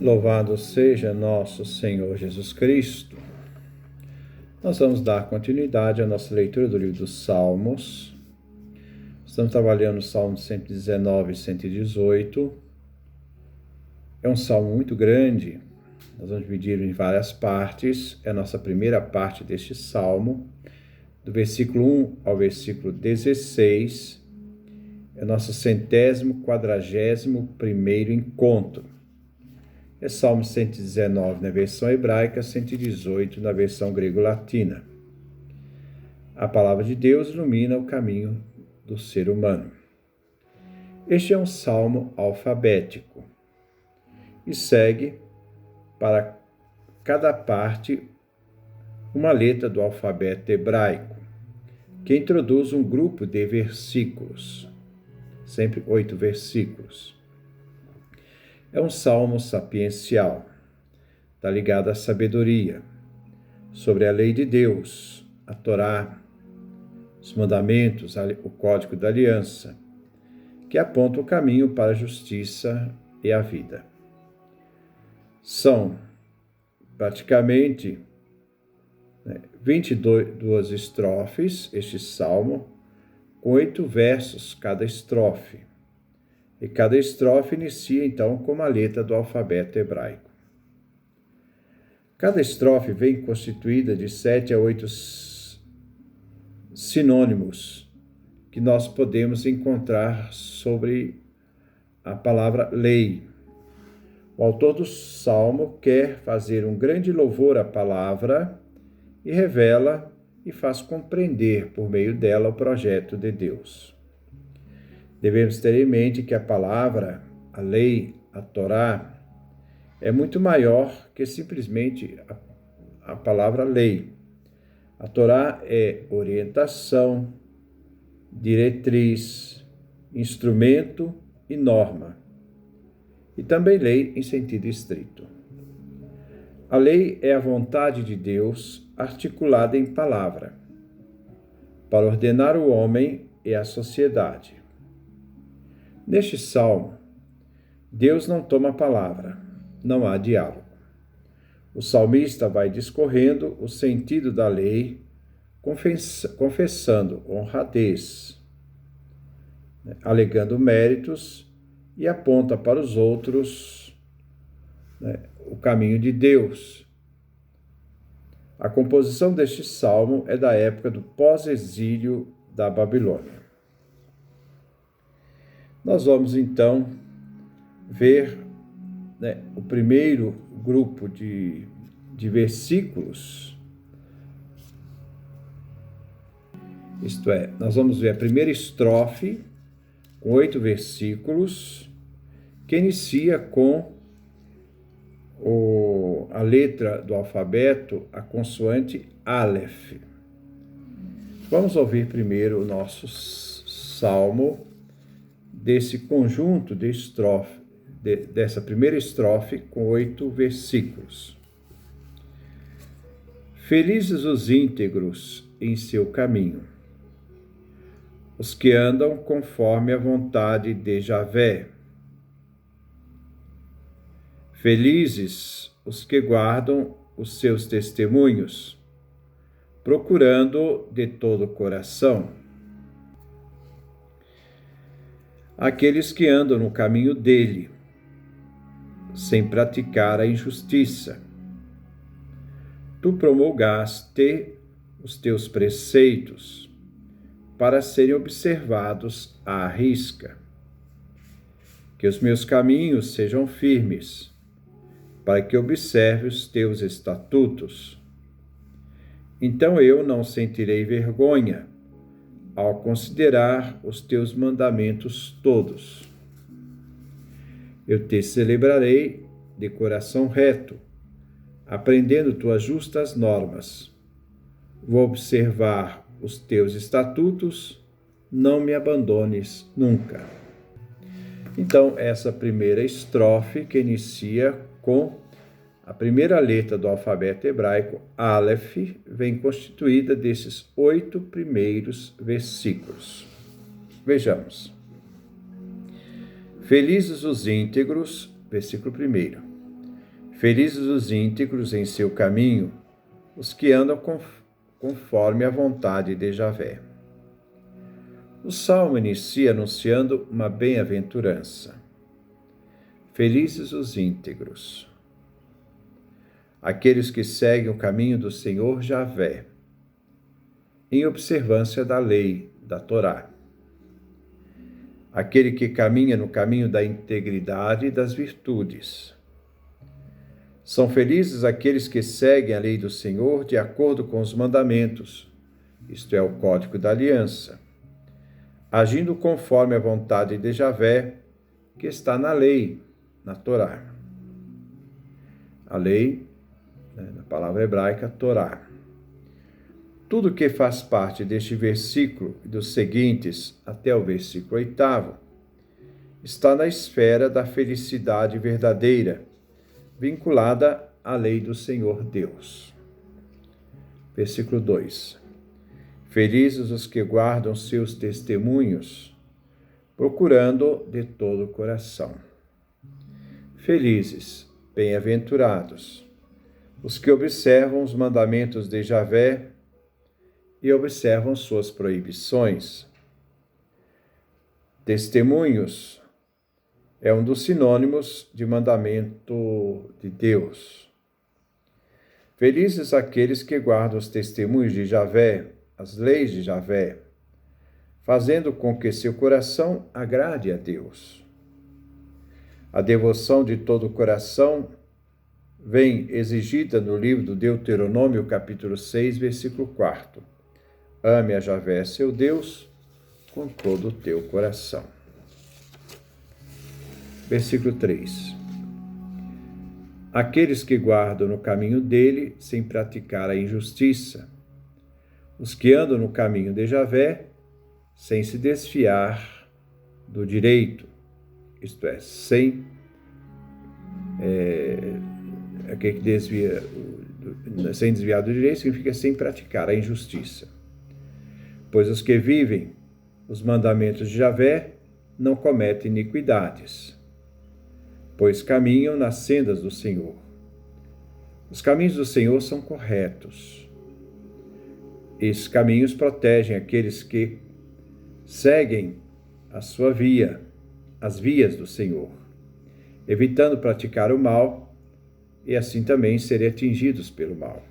Louvado seja nosso Senhor Jesus Cristo. Nós vamos dar continuidade à nossa leitura do livro dos Salmos. Estamos trabalhando os Salmos 119 e 118. É um salmo muito grande. Nós vamos dividir em várias partes. É a nossa primeira parte deste salmo, do versículo 1 ao versículo 16. É o nosso 141º encontro. É Salmo 119 na versão hebraica, 118 na versão grego-latina. A palavra de Deus ilumina o caminho do ser humano. Este é um salmo alfabético e segue para cada parte uma letra do alfabeto hebraico, que introduz um grupo de versículos, sempre 8 versículos. É um salmo sapiencial, está ligado à sabedoria, sobre a lei de Deus, a Torá, os mandamentos, o código da aliança, que aponta o caminho para a justiça e a vida. São praticamente 22 estrofes, este salmo, com 8 versos cada estrofe. E cada estrofe inicia, então, com uma letra do alfabeto hebraico. Cada estrofe vem constituída de 7 a 8 sinônimos que nós podemos encontrar sobre a palavra lei. O autor do salmo quer fazer um grande louvor à palavra e revela e faz compreender por meio dela o projeto de Deus. Devemos ter em mente que a palavra, a lei, a Torá, é muito maior que simplesmente a palavra lei. A Torá é orientação, diretriz, instrumento e norma. E também lei em sentido estrito. A lei é a vontade de Deus articulada em palavra, para ordenar o homem e a sociedade. Neste salmo, Deus não toma palavra, não há diálogo. O salmista vai discorrendo o sentido da lei, confessando honradez, alegando méritos e aponta para os outros o caminho de Deus. A composição deste salmo é da época do pós-exílio da Babilônia. Nós vamos, então, ver o primeiro grupo de versículos. Isto é, nós vamos ver a primeira estrofe, com 8 versículos, que inicia com a letra do alfabeto, a consoante Aleph. Vamos ouvir primeiro o nosso salmo, desse conjunto de estrofe, dessa primeira estrofe com 8 versículos. Felizes os íntegros em seu caminho, os que andam conforme a vontade de Javé. Felizes os que guardam os seus testemunhos, procurando de todo o coração. Aqueles que andam no caminho dele, sem praticar a injustiça. Tu promulgaste os teus preceitos para serem observados à risca. Que os meus caminhos sejam firmes, para que observe os teus estatutos. Então eu não sentirei vergonha ao considerar os teus mandamentos todos. Eu te celebrarei de coração reto, aprendendo tuas justas normas. Vou observar os teus estatutos, não me abandones nunca. Então, essa primeira estrofe que inicia com a primeira letra do alfabeto hebraico, Aleph, vem constituída desses 8 primeiros versículos. Vejamos. Felizes os íntegros, versículo 1. Felizes os íntegros em seu caminho, os que andam conforme a vontade de Javé. O salmo inicia anunciando uma bem-aventurança. Felizes os íntegros, aqueles que seguem o caminho do Senhor Javé, em observância da lei, da Torá. Aquele que caminha no caminho da integridade e das virtudes. São felizes aqueles que seguem a lei do Senhor de acordo com os mandamentos, isto é, o código da aliança, agindo conforme a vontade de Javé, que está na lei, na Torá. A lei, na palavra hebraica, Torá. Tudo que faz parte deste versículo e dos seguintes até o versículo 8 está na esfera da felicidade verdadeira, vinculada à lei do Senhor Deus. Versículo 2. Felizes os que guardam seus testemunhos, procurando de todo o coração. Felizes, bem-aventurados, os que observam os mandamentos de Javé e observam suas proibições. Testemunhos é um dos sinônimos de mandamento de Deus. Felizes aqueles que guardam os testemunhos de Javé, as leis de Javé, fazendo com que seu coração agrade a Deus. A devoção de todo o coração vem exigida no livro do Deuteronômio, capítulo 6, versículo 4. Ame a Javé, seu Deus, com todo o teu coração. Versículo 3. Aqueles que guardam no caminho dele, sem praticar a injustiça. Os que andam no caminho de Javé, sem se desfiar do direito, isto é, sem desviar do direito, significa sem praticar a injustiça. Pois os que vivem os mandamentos de Javé não cometem iniquidades, pois caminham nas sendas do Senhor. Os caminhos do Senhor são corretos. Esses caminhos protegem aqueles que seguem a sua via, as vias do Senhor, evitando praticar o mal e assim também serem atingidos pelo mal.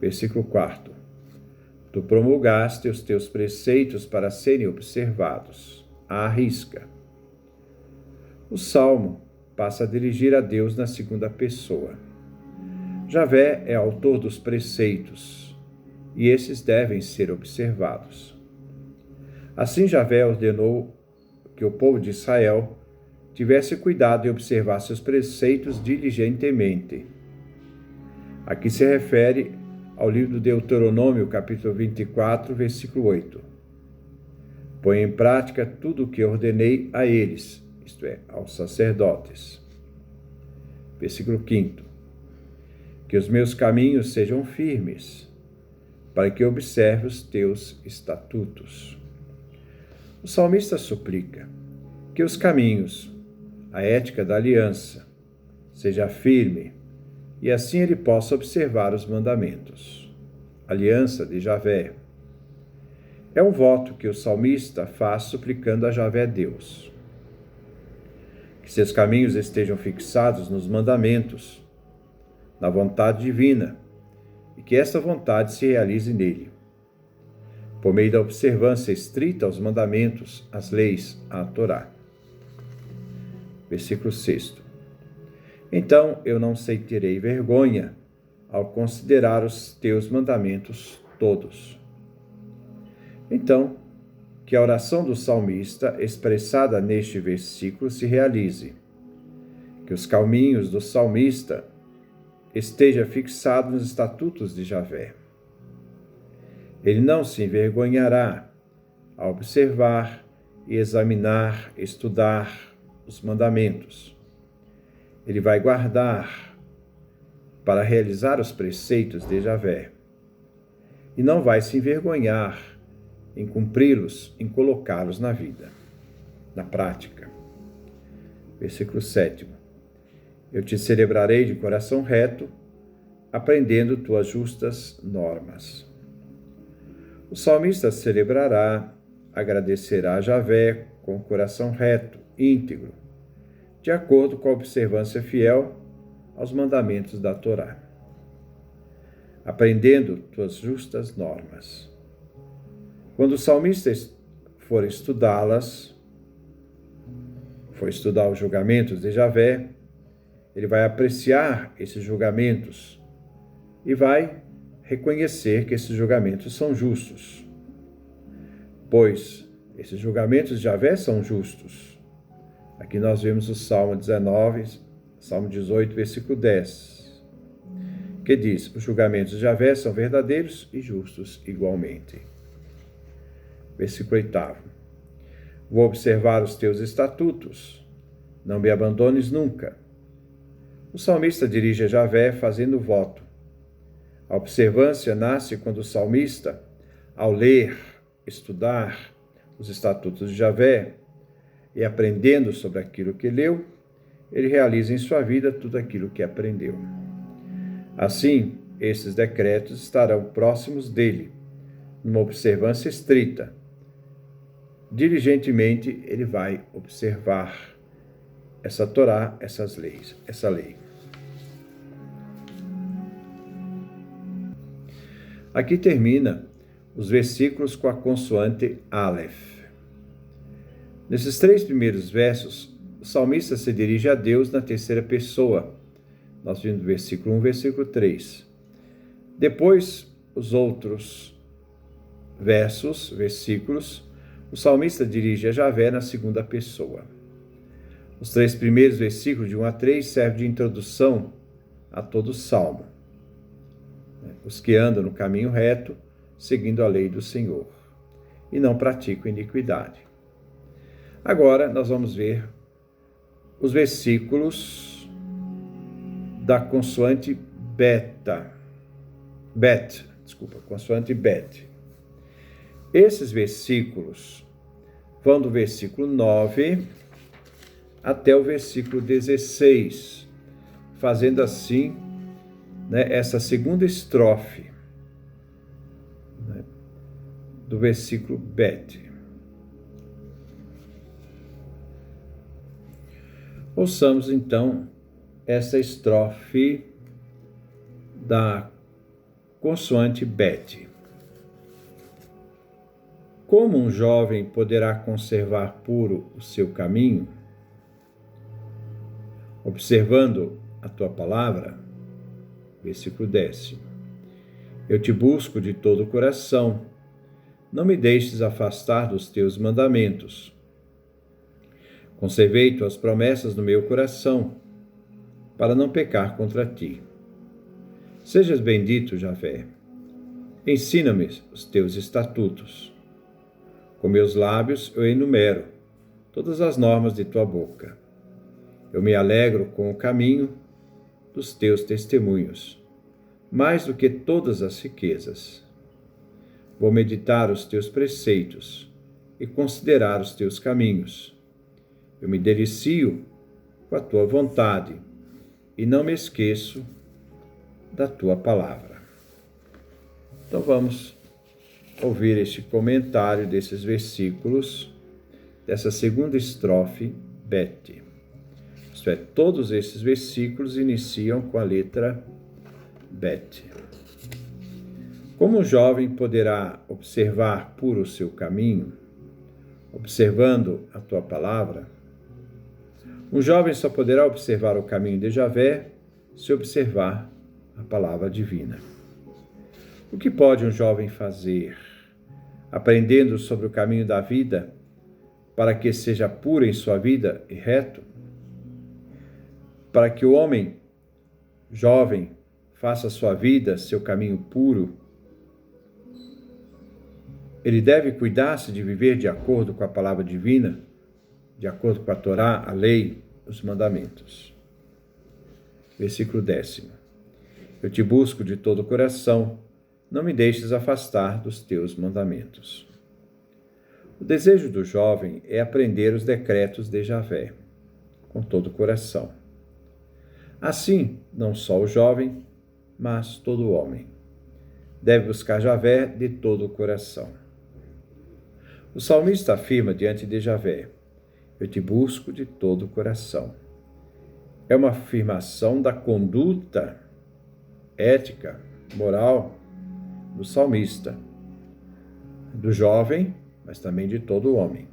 Versículo 4. Tu promulgaste os teus preceitos para serem observados, à risca. O Salmo passa a dirigir a Deus na segunda pessoa. Javé é autor dos preceitos, e esses devem ser observados. Assim Javé ordenou que o povo de Israel tivesse cuidado em observar seus preceitos diligentemente. Aqui se refere ao livro do Deuteronômio, capítulo 24, versículo 8. Põe em prática tudo o que ordenei a eles, isto é, aos sacerdotes. Versículo 5. Que os meus caminhos sejam firmes, para que observe os teus estatutos. O salmista suplica que os caminhos, a ética da aliança, seja firme, e assim ele possa observar os mandamentos. Aliança de Javé. É um voto que o salmista faz suplicando a Javé Deus. Que seus caminhos estejam fixados nos mandamentos, na vontade divina, e que essa vontade se realize nele, por meio da observância estrita aos mandamentos, às leis, à Torá. Versículo 6. Então eu não sentirei vergonha ao considerar os teus mandamentos todos. Então, que a oração do salmista, expressada neste versículo, se realize. Que os caminhos do salmista estejam fixados nos estatutos de Javé. Ele não se envergonhará ao observar e examinar, estudar os mandamentos. Ele vai guardar para realizar os preceitos de Javé. E não vai se envergonhar em cumpri-los, em colocá-los na vida, na prática. Versículo 7. Eu te celebrarei de coração reto, aprendendo tuas justas normas. O salmista celebrará, agradecerá a Javé com o coração reto, íntegro, de acordo com a observância fiel aos mandamentos da Torá, aprendendo tuas justas normas. Quando o salmista for estudá-las, for estudar os julgamentos de Javé, ele vai apreciar esses julgamentos e vai reconhecer que esses julgamentos são justos, pois esses julgamentos de Javé são justos. Aqui nós vemos o Salmo 19, Salmo 18, versículo 10, que diz: os julgamentos de Javé são verdadeiros e justos igualmente. Versículo 8. Vou observar os teus estatutos, não me abandones nunca. O salmista dirige a Javé fazendo voto. A observância nasce quando o salmista, ao ler, estudar os estatutos de Javé e aprendendo sobre aquilo que leu, ele realiza em sua vida tudo aquilo que aprendeu. Assim, esses decretos estarão próximos dele, numa observância estrita. Diligentemente, ele vai observar essa Torá, essa lei. Aqui termina os versículos com a consoante Aleph. Nesses 3 primeiros versos, o salmista se dirige a Deus na terceira pessoa. Nós vimos do versículo 1, versículo 3. Depois, os outros versículos, o salmista dirige a Javé na segunda pessoa. Os 3 primeiros versículos, de 1 a 3, servem de introdução a todo o salmo. Os que andam no caminho reto, seguindo a lei do Senhor, e não praticam iniquidade. Agora nós vamos ver os versículos da consoante consoante Bet. Esses versículos vão do versículo 9 até o versículo 16, fazendo assim, essa segunda estrofe, do versículo Bet. Ouçamos então essa estrofe da consoante Bet. Como um jovem poderá conservar puro o seu caminho? Observando a tua palavra. Versículo 10. Eu te busco de todo o coração, não me deixes afastar dos teus mandamentos. Conservei tuas promessas no meu coração, para não pecar contra ti. Sejas bendito, Javé. Ensina-me os teus estatutos. Com meus lábios eu enumero todas as normas de tua boca. Eu me alegro com o caminho dos teus testemunhos, mais do que todas as riquezas. Vou meditar os teus preceitos e considerar os teus caminhos. Eu me delicio com a tua vontade e não me esqueço da tua palavra. Então vamos ouvir este comentário desses versículos, dessa segunda estrofe, Bet. Isto é, todos esses versículos iniciam com a letra Bet. Como um jovem poderá observar puro o seu caminho, observando a tua palavra? Um jovem só poderá observar o caminho de Javé se observar a palavra divina. O que pode um jovem fazer, aprendendo sobre o caminho da vida, para que seja puro em sua vida e reto? Para que o homem jovem faça sua vida, seu caminho puro, ele deve cuidar-se de viver de acordo com a palavra divina, de acordo com a Torá, a lei, os mandamentos. Versículo 10. Eu te busco de todo o coração, não me deixes afastar dos teus mandamentos. O desejo do jovem é aprender os decretos de Javé, com todo o coração. Assim, não só o jovem, mas todo homem deve buscar Javé de todo o coração. O salmista afirma diante de Javé: eu te busco de todo o coração. É uma afirmação da conduta ética, moral do salmista, do jovem, mas também de todo homem.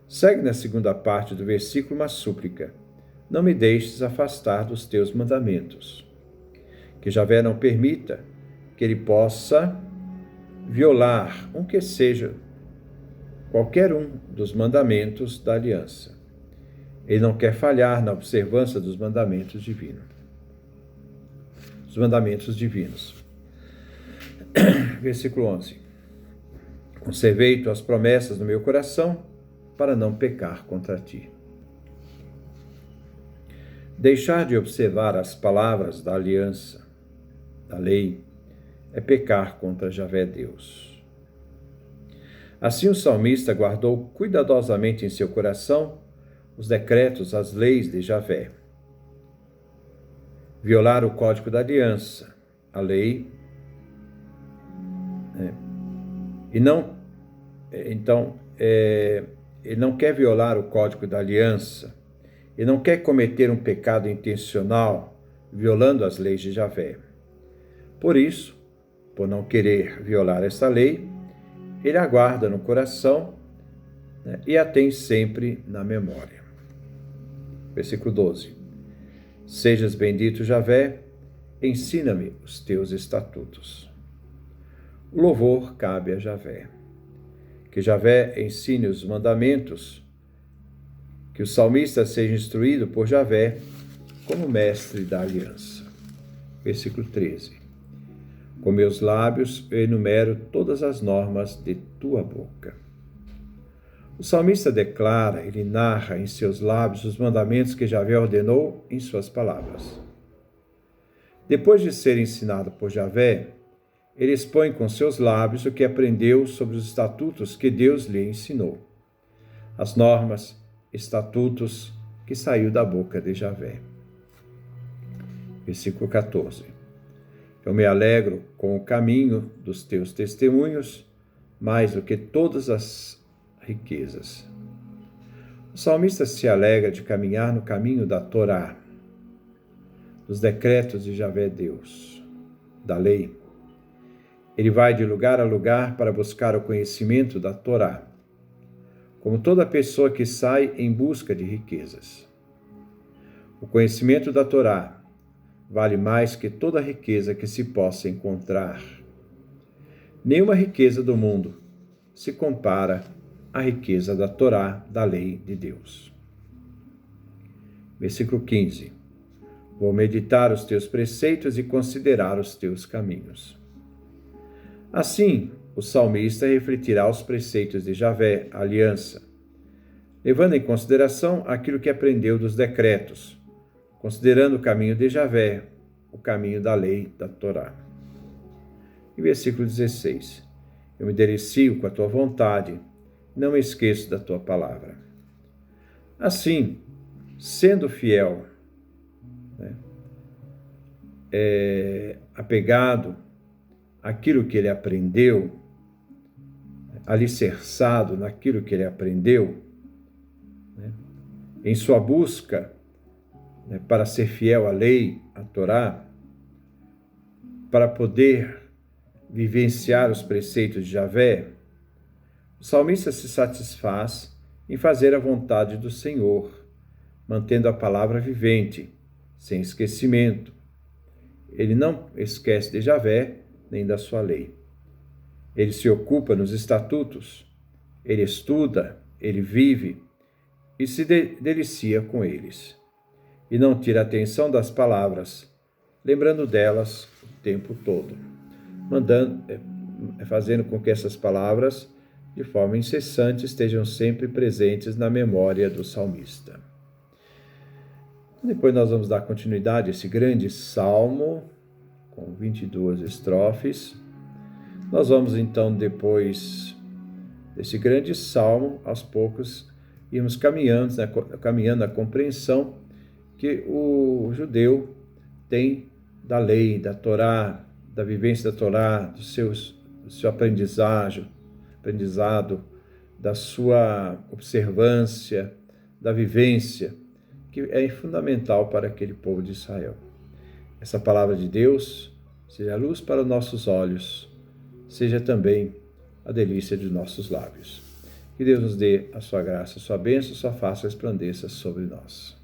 Segue na segunda parte do versículo uma súplica: não me deixes afastar dos teus mandamentos. Que Javé não permita que ele possa violar qualquer um dos mandamentos da aliança. Ele não quer falhar na observância dos mandamentos divinos. Os mandamentos divinos. Versículo 11. Conservei tuas promessas no meu coração, para não pecar contra ti. Deixar de observar as palavras da aliança, da lei, é pecar contra Javé Deus. Assim o salmista guardou cuidadosamente em seu coração os decretos, as leis de Javé. Violar o código da aliança, a lei, ele não quer violar o código da aliança, ele não quer cometer um pecado intencional, violando as leis de Javé. Por isso, por não querer violar essa lei, ele aguarda no coração, e a tem sempre na memória. Versículo 12. Sejas bendito, Javé, ensina-me os teus estatutos. O louvor cabe a Javé. Que Javé ensine os mandamentos, que o salmista seja instruído por Javé como mestre da aliança. Versículo 13. Com meus lábios eu enumero todas as normas de tua boca. O salmista declara, ele narra em seus lábios os mandamentos que Javé ordenou em suas palavras. Depois de ser ensinado por Javé, ele expõe com seus lábios o que aprendeu sobre os estatutos que Deus lhe ensinou. As normas, estatutos que saiu da boca de Javé. Versículo 14. Eu me alegro com o caminho dos teus testemunhos, mais do que todas as riquezas. O salmista se alegra de caminhar no caminho da Torá, dos decretos de Javé Deus, da lei. Ele vai de lugar a lugar para buscar o conhecimento da Torá, como toda pessoa que sai em busca de riquezas. O conhecimento da Torá vale mais que toda riqueza que se possa encontrar. Nenhuma riqueza do mundo se compara à riqueza da Torá, da lei de Deus. Versículo 15. Vou meditar os teus preceitos e considerar os teus caminhos. Assim, o salmista refletirá os preceitos de Javé, a aliança, levando em consideração aquilo que aprendeu dos decretos, considerando o caminho de Javé, o caminho da lei da Torá. E versículo 16. Eu me delicio com a tua vontade, não me esqueço da tua palavra. Assim, sendo fiel, apegado àquilo que ele aprendeu, alicerçado naquilo que ele aprendeu, em sua busca para ser fiel à lei, à Torá, para poder vivenciar os preceitos de Javé, o salmista se satisfaz em fazer a vontade do Senhor, mantendo a palavra vivente, sem esquecimento. Ele não esquece de Javé nem da sua lei. Ele se ocupa nos estatutos, ele estuda, ele vive e se delicia com eles. E não tira atenção das palavras, lembrando delas o tempo todo, fazendo com que essas palavras, de forma incessante, estejam sempre presentes na memória do salmista. Depois nós vamos dar continuidade a esse grande salmo, com 22 estrofes. Nós vamos então, depois desse grande salmo, aos poucos, irmos caminhando na compreensão que o judeu tem da lei, da Torá, da vivência da Torá, do seu aprendizado, da sua observância, da vivência, que é fundamental para aquele povo de Israel. Essa palavra de Deus seja a luz para os nossos olhos, seja também a delícia dos nossos lábios. Que Deus nos dê a sua graça, a sua bênção, a sua face resplandeça sobre nós.